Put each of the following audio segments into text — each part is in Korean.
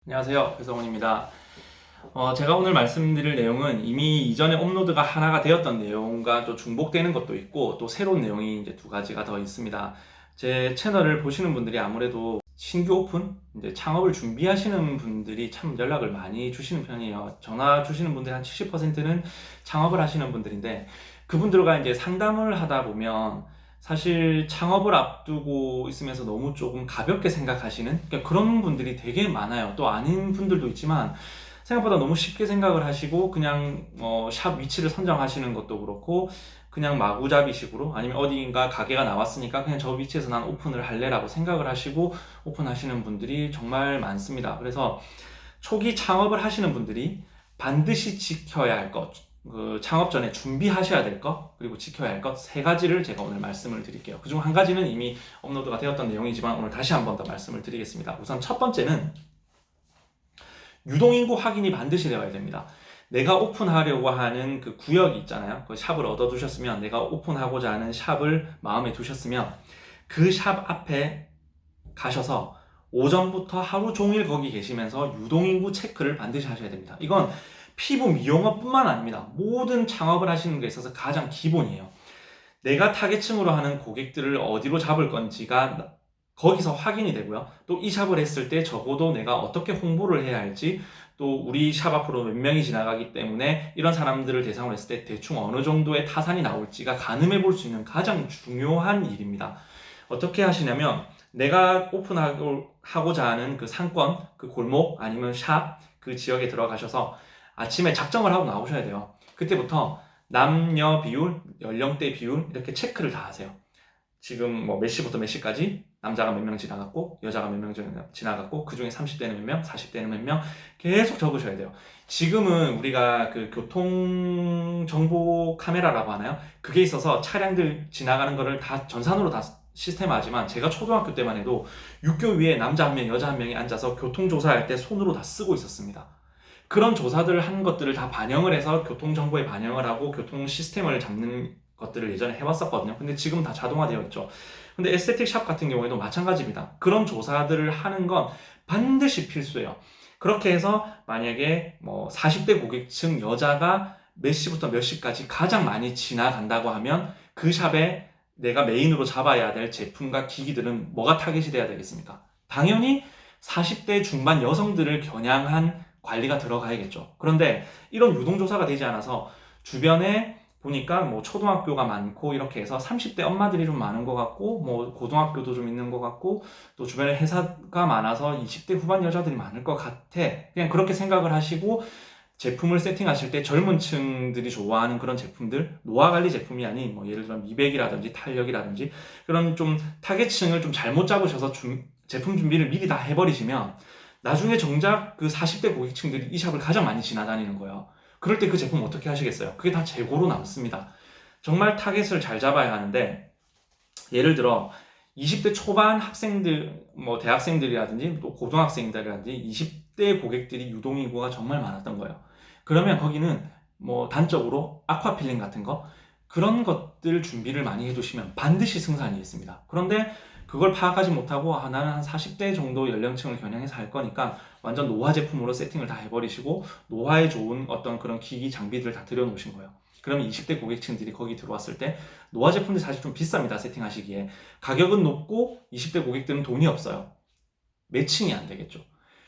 안녕하세요, 배성훈입니다. 제가 오늘 말씀드릴 내용은 이미 이전에 업로드가 하나가 되었던 내용과 또 중복되는 것도 있고 또 새로운 내용이 이제 두 가지가 더 있습니다. 제 채널을 보시는 분들이 아무래도 신규 오픈, 이제 창업을 준비하시는 분들이 참 연락을 많이 주시는 편이에요. 전화 주시는 분들 한 70%는 창업을 하시는 분들인데 그분들과 이제 상담을 하다 보면 사실 창업을 앞두고 있으면서 너무 조금 가볍게 생각하시는 그러니까 그런 분들이 되게 많아요. 또 아닌 분들도 있지만 생각보다 너무 쉽게 생각을 하시고 그냥 샵 위치를 선정하시는 것도 그렇고 그냥 마구잡이식으로 아니면 어디인가 가게가 나왔으니까 그냥 저 위치에서 난 오픈을 할래라고 생각을 하시고 오픈하시는 분들이 정말 많습니다. 그래서 초기 창업을 하시는 분들이 반드시 지켜야 할 것, 창업 전에 준비하셔야 될 것, 그리고 지켜야 할 것 세 가지를 제가 오늘 말씀을 드릴게요. 그중 한 가지는 이미 업로드가 되었던 내용이지만 오늘 다시 한 번 더 말씀을 드리겠습니다. 우선 첫 번째는 유동인구 확인이 반드시 되어야 됩니다. 내가 오픈하려고 하는 그 구역이 있잖아요. 그 샵을 얻어두셨으면, 내가 오픈하고자 하는 샵을 마음에 두셨으면 그 샵 앞에 가셔서 오전부터 하루 종일 거기 계시면서 유동인구 체크를 반드시 하셔야 됩니다. 이건 피부 미용업뿐만 아닙니다. 모든 창업을 하시는 데 있어서 가장 기본이에요. 내가 타겟층으로 하는 고객들을 어디로 잡을 건지가 거기서 확인이 되고요. 또 이 샵을 했을 때 적어도 내가 어떻게 홍보를 해야 할지, 또 우리 샵 앞으로 몇 명이 지나가기 때문에 이런 사람들을 대상으로 했을 때 대충 어느 정도의 타산이 나올지가 가늠해 볼 수 있는 가장 중요한 일입니다. 어떻게 하시냐면 내가 오픈하고자 하는 그 상권, 그 골목 아니면 샵, 그 지역에 들어가셔서 아침에 작정을 하고 나오셔야 돼요. 그때부터 남녀 비율, 연령대 비율 이렇게 체크를 다 하세요. 지금 뭐 몇 시부터 몇 시까지 남자가 몇 명 지나갔고 여자가 몇 명 지나갔고 그 중에 30대는 몇 명, 40대는 몇 명 계속 적으셔야 돼요. 지금은 우리가 그 교통 정보 카메라라고 하나요? 그게 있어서 차량들 지나가는 거를 다 전산으로 다 시스템화하지만 제가 초등학교 때만 해도 육교 위에 남자 한 명, 여자 한 명이 앉아서 교통조사할 때 손으로 다 쓰고 있었습니다. 그런 조사들을 한 것들을 다 반영을 해서 교통정보에 반영을 하고 교통 시스템을 잡는 것들을 예전에 해왔었거든요. 근데 지금 다 자동화되어 있죠. 근데 에스테틱 샵 같은 경우에도 마찬가지입니다. 그런 조사들을 하는 건 반드시 필수예요. 그렇게 해서 만약에 뭐 40대 고객층 여자가 몇 시부터 몇 시까지 가장 많이 지나간다고 하면 그 샵에 내가 메인으로 잡아야 될 제품과 기기들은 뭐가 타겟이 돼야 되겠습니까? 당연히 40대 중반 여성들을 겨냥한 관리가 들어가야겠죠. 그런데 이런 유동조사가 되지 않아서 주변에 보니까 뭐 초등학교가 많고 이렇게 해서 30대 엄마들이 좀 많은 것 같고 뭐 고등학교도 좀 있는 것 같고 또 주변에 회사가 많아서 20대 후반 여자들이 많을 것 같아. 그냥 그렇게 생각을 하시고 제품을 세팅하실 때 젊은 층들이 좋아하는 그런 제품들, 노화관리 제품이 아닌 뭐 예를 들어 미백이라든지 탄력이라든지 그런 좀 타겟층을 좀 잘못 잡으셔서 제품 준비를 미리 다 해버리시면 나중에 정작 그 40대 고객층들이 이 샵을 가장 많이 지나다니는 거예요. 그럴 때 그 제품 어떻게 하시겠어요? 그게 다 재고로 남습니다. 정말 타겟을 잘 잡아야 하는데 예를 들어 20대 초반 학생들, 뭐 대학생들이라든지 또 고등학생들이라든지 20대 고객들이 유동인구가 정말 많았던 거예요. 그러면 거기는 뭐 단적으로 아쿠아필링 같은 거 그런 것들 준비를 많이 해두시면 반드시 승산이 있습니다. 그런데 그걸 파악하지 못하고 나는 한 40대 정도 연령층을 겨냥해서 할 거니까 완전 노화 제품으로 세팅을 다 해버리시고 노화에 좋은 어떤 그런 기기 장비들을 다 들여놓으신 거예요. 그러면 20대 고객층들이 거기 들어왔을 때 노화 제품들이 사실 좀 비쌉니다. 세팅하시기에 가격은 높고 20대 고객들은 돈이 없어요. 매칭이 안 되겠죠.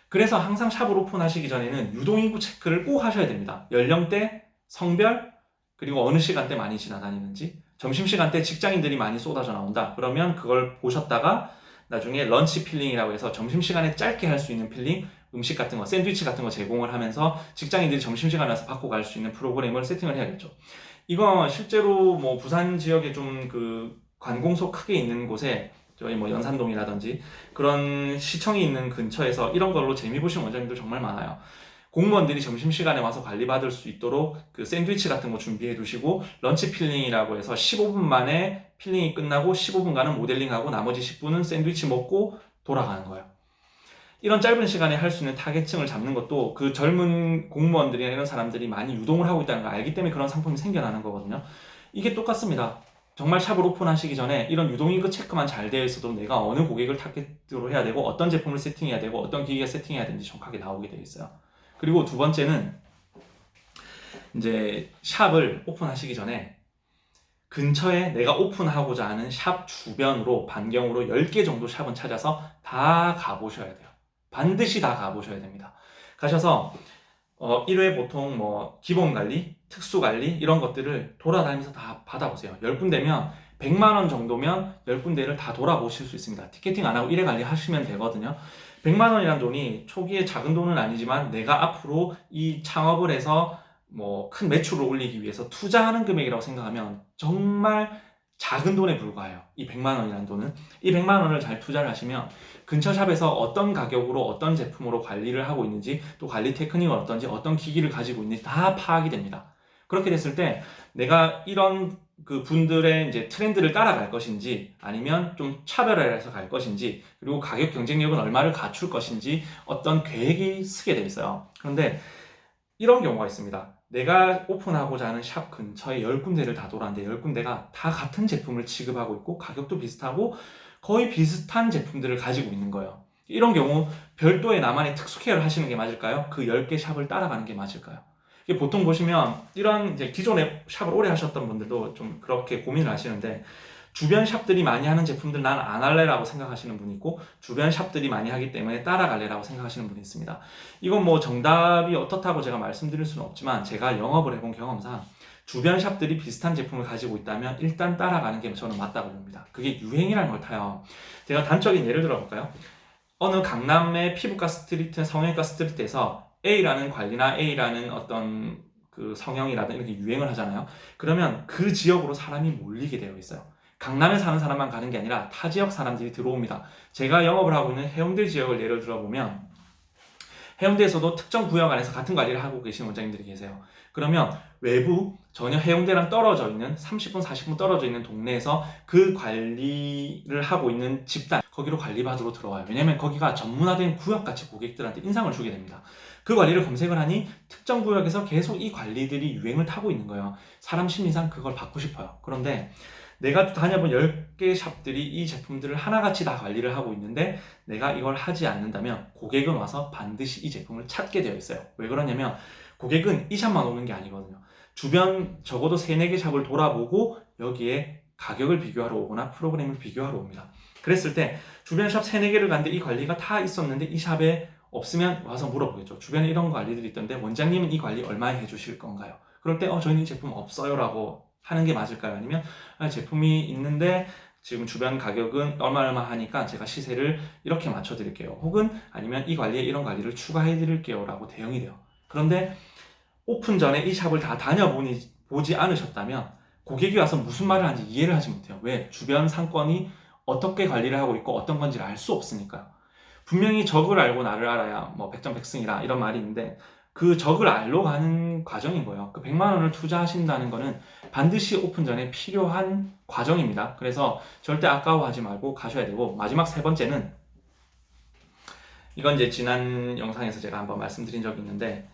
그래서 항상 샵을 오픈하시기 전에는 유동인구 체크를 꼭 하셔야 됩니다. 연령대, 성별, 그리고 어느 시간대 많이 지나다니는지, 점심시간 때 직장인들이 많이 쏟아져 나온다. 그러면 그걸 보셨다가 나중에 런치 필링이라고 해서 점심시간에 짧게 할 수 있는 필링, 음식 같은 거, 샌드위치 같은 거 제공을 하면서 직장인들이 점심시간에 와서 받고 갈 수 있는 프로그램을 세팅을 해야겠죠. 이거 실제로 뭐 부산 지역에 좀 그 관공서 크게 있는 곳에 저희 뭐 연산동이라든지 그런 시청이 있는 근처에서 이런 걸로 재미 보신 원장님들 정말 많아요. 공무원들이 점심시간에 와서 관리받을 수 있도록 그 샌드위치 같은 거 준비해 두시고 런치 필링이라고 해서 15분 만에 필링이 끝나고 15분간은 모델링하고 나머지 10분은 샌드위치 먹고 돌아가는 거예요. 이런 짧은 시간에 할 수 있는 타겟층을 잡는 것도 그 젊은 공무원들이나 이런 사람들이 많이 유동을 하고 있다는 걸 알기 때문에 그런 상품이 생겨나는 거거든요. 이게 똑같습니다. 정말 샵을 오픈하시기 전에 이런 유동인구 체크만 잘 되어 있어도 내가 어느 고객을 타겟으로 해야 되고 어떤 제품을 세팅해야 되고 어떤 기기에 세팅해야 되는지 정확하게 나오게 되어 있어요. 그리고 두 번째는 이제 샵을 오픈하시기 전에 근처에 내가 오픈하고자 하는 샵 주변으로 반경으로 10개 정도 샵은 찾아서 다 가보셔야 돼요. 반드시 다 가보셔야 됩니다. 가셔서 1회 보통 뭐 기본 관리, 특수 관리 이런 것들을 돌아다니면서 다 받아보세요. 10군데면 100만 원 정도면 10군데를 다 돌아보실 수 있습니다. 티켓팅 안 하고 1회 관리 하시면 되거든요. 100만 원이란 돈이 초기에 작은 돈은 아니지만 내가 앞으로 이 창업을 해서 뭐 큰 매출을 올리기 위해서 투자하는 금액이라고 생각하면 정말 작은 돈에 불과해요. 이 100만 원이라는 돈은. 이 100만 원을 잘 투자를 하시면 근처 샵에서 어떤 가격으로 어떤 제품으로 관리를 하고 있는지 또 관리 테크닉은 어떤지 어떤 기기를 가지고 있는지 다 파악이 됩니다. 그렇게 됐을 때 내가 이런 그 분들의 이제 트렌드를 따라갈 것인지 아니면 좀 차별화를 해서 갈 것인지 그리고 가격 경쟁력은 얼마를 갖출 것인지 어떤 계획이 쓰게 돼 있어요. 그런데 이런 경우가 있습니다. 내가 오픈하고자 하는 샵 근처에 10군데를 다 돌았는데 10군데가 다 같은 제품을 취급하고 있고 가격도 비슷하고 거의 비슷한 제품들을 가지고 있는 거예요. 이런 경우 별도의 나만의 특수 케어를 하시는 게 맞을까요? 그 10개 샵을 따라가는 게 맞을까요? 이게 보통 보시면 이런 이제 기존에 샵을 오래 하셨던 분들도 좀 그렇게 고민을 하시는데 주변 샵들이 많이 하는 제품들 난 안 할래라고 생각하시는 분이 있고 주변 샵들이 많이 하기 때문에 따라갈래라고 생각하시는 분이 있습니다. 이건 뭐 정답이 어떻다고 제가 말씀드릴 수는 없지만 제가 영업을 해본 경험상 주변 샵들이 비슷한 제품을 가지고 있다면 일단 따라가는 게 저는 맞다고 봅니다. 그게 유행이라는 걸 타요. 제가 단적인 예를 들어볼까요? 어느 강남의 피부과 스트리트, 성형외과 스트리트에서 A라는 관리나 A라는 어떤 그 성형이라든 이렇게 유행을 하잖아요. 그러면 그 지역으로 사람이 몰리게 되어 있어요. 강남에 사는 사람만 가는 게 아니라 타 지역 사람들이 들어옵니다. 제가 영업을 하고 있는 해운대 지역을 예를 들어보면 해운대에서도 특정 구역 안에서 같은 관리를 하고 계신 원장님들이 계세요. 그러면 외부 전혀 해운대랑 떨어져 있는 30분, 40분 떨어져 있는 동네에서 그 관리를 하고 있는 집단 거기로 관리받으러 들어와요. 왜냐면 거기가 전문화된 구역같이 고객들한테 인상을 주게 됩니다. 그 관리를 검색을 하니 특정 구역에서 계속 이 관리들이 유행을 타고 있는 거예요. 사람 심리상 그걸 받고 싶어요. 그런데 내가 다녀본 10개 샵들이 이 제품들을 하나같이 다 관리를 하고 있는데 내가 이걸 하지 않는다면 고객은 와서 반드시 이 제품을 찾게 되어 있어요. 왜 그러냐면 고객은 이 샵만 오는 게 아니거든요. 주변 적어도 3, 4개 샵을 돌아보고 여기에 가격을 비교하러 오거나 프로그램을 비교하러 옵니다. 그랬을 때 주변 샵 3, 4개를 갔는데 이 관리가 다 있었는데 이 샵에 없으면 와서 물어보겠죠. 주변에 이런 관리들이 있던데 원장님은 이 관리 얼마에 해주실 건가요? 그럴 때 저희는 이 제품 없어요 라고 하는 게 맞을까요? 아니면 제품이 있는데 지금 주변 가격은 얼마 하니까 제가 시세를 이렇게 맞춰 드릴게요. 혹은 아니면 이 관리에 이런 관리를 추가해 드릴게요 라고 대응이 돼요. 그런데 오픈 전에 이 샵을 다 다녀보지 않으셨다면 고객이 와서 무슨 말을 하는지 이해를 하지 못해요. 왜? 주변 상권이 어떻게 관리를 하고 있고 어떤 건지를 알 수 없으니까요. 분명히 적을 알고 나를 알아야 뭐 백전백승이라 이런 말이 있는데 그 적을 알러 가는 과정인 거예요. 그 100만 원을 투자하신다는 거는 반드시 오픈 전에 필요한 과정입니다. 그래서 절대 아까워하지 말고 가셔야 되고 마지막 세 번째는 이건 이제 지난 영상에서 제가 한번 말씀드린 적이 있는데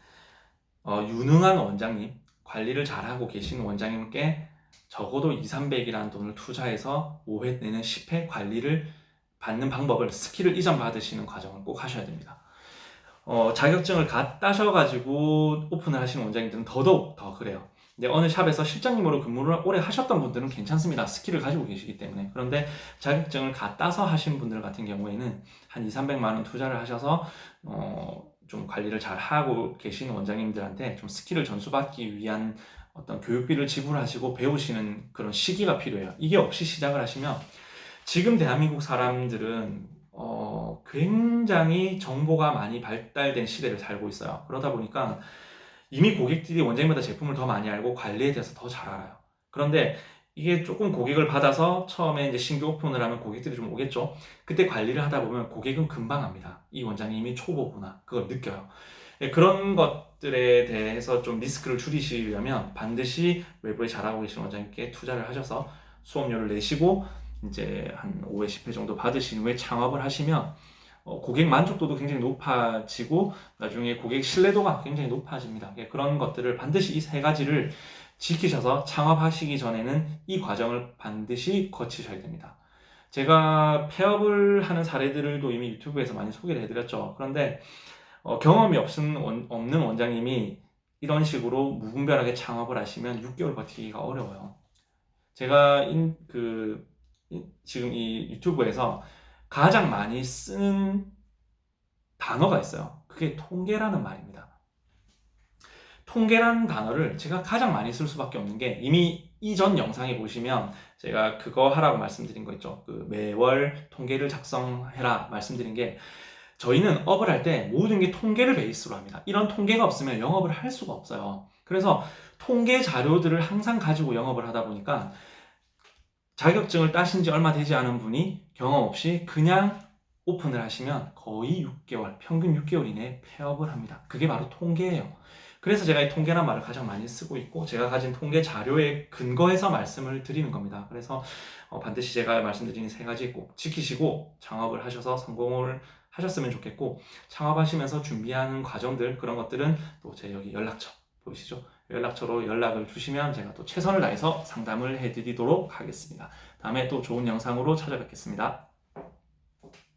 유능한 원장님, 관리를 잘하고 계신 원장님께 적어도 2, 300이라는 돈을 투자해서 5회 내는 10회 관리를 받는 방법을 스킬을 이전 받으시는 과정을 꼭 하셔야 됩니다. 자격증을 따셔가지고 오픈을 하시는 원장님들은 더더욱 더 그래요. 근데 어느 샵에서 실장님으로 근무를 오래 하셨던 분들은 괜찮습니다. 스킬을 가지고 계시기 때문에. 그런데 자격증을 따서 하신 분들 같은 경우에는 한 2, 300만 원 투자를 하셔서 좀 관리를 잘 하고 계신 원장님들한테 좀 스킬을 전수받기 위한 어떤 교육비를 지불하시고 배우시는 그런 시기가 필요해요. 이게 없이 시작을 하시면 지금 대한민국 사람들은 굉장히 정보가 많이 발달된 시대를 살고 있어요. 그러다 보니까 이미 고객들이 원장님보다 제품을 더 많이 알고 관리에 대해서 더 잘 알아요. 그런데 이게 조금 고객을 받아서 처음에 이제 신규 오픈을 하면 고객들이 좀 오겠죠. 그때 관리를 하다 보면 고객은 금방 압니다. 이 원장님이 초보구나. 그걸 느껴요. 그런 것들에 대해서 좀 리스크를 줄이시려면 반드시 외부에 잘하고 계신 원장님께 투자를 하셔서 수업료를 내시고 이제 한 5회, 10회 정도 받으신 후에 창업을 하시면 고객 만족도도 굉장히 높아지고 나중에 고객 신뢰도가 굉장히 높아집니다. 그런 것들을 반드시 이 세 가지를 지키셔서 창업하시기 전에는 이 과정을 반드시 거치셔야 됩니다. 제가 폐업을 하는 사례들도 이미 유튜브에서 많이 소개를 해드렸죠. 그런데 경험이 없는 원장님이 이런 식으로 무분별하게 창업을 하시면 6개월 버티기가 어려워요. 제가 지금 이 유튜브에서 가장 많이 쓰는 단어가 있어요. 그게 통계라는 말입니다. 통계라는 단어를 제가 가장 많이 쓸 수밖에 없는 게, 이미 이전 영상에 보시면 제가 그거 하라고 말씀드린 거 있죠. 그 매월 통계를 작성해라 말씀드린 게, 저희는 업을 할 때 모든 게 통계를 베이스로 합니다. 이런 통계가 없으면 영업을 할 수가 없어요. 그래서 통계 자료들을 항상 가지고 영업을 하다 보니까 자격증을 따신 지 얼마 되지 않은 분이 경험 없이 그냥 오픈을 하시면 거의 6개월, 평균 6개월 이내에 폐업을 합니다. 그게 바로 통계예요. 그래서 제가 이 통계란 말을 가장 많이 쓰고 있고, 제가 가진 통계 자료에 근거해서 말씀을 드리는 겁니다. 그래서 반드시 제가 말씀드리는 3가지 꼭 지키시고 창업을 하셔서 성공을 하셨으면 좋겠고, 창업하시면서 준비하는 과정들, 그런 것들은 또 제 여기 연락처 보이시죠? 연락처로 연락을 주시면 제가 또 최선을 다해서 상담을 해드리도록 하겠습니다. 다음에 또 좋은 영상으로 찾아뵙겠습니다.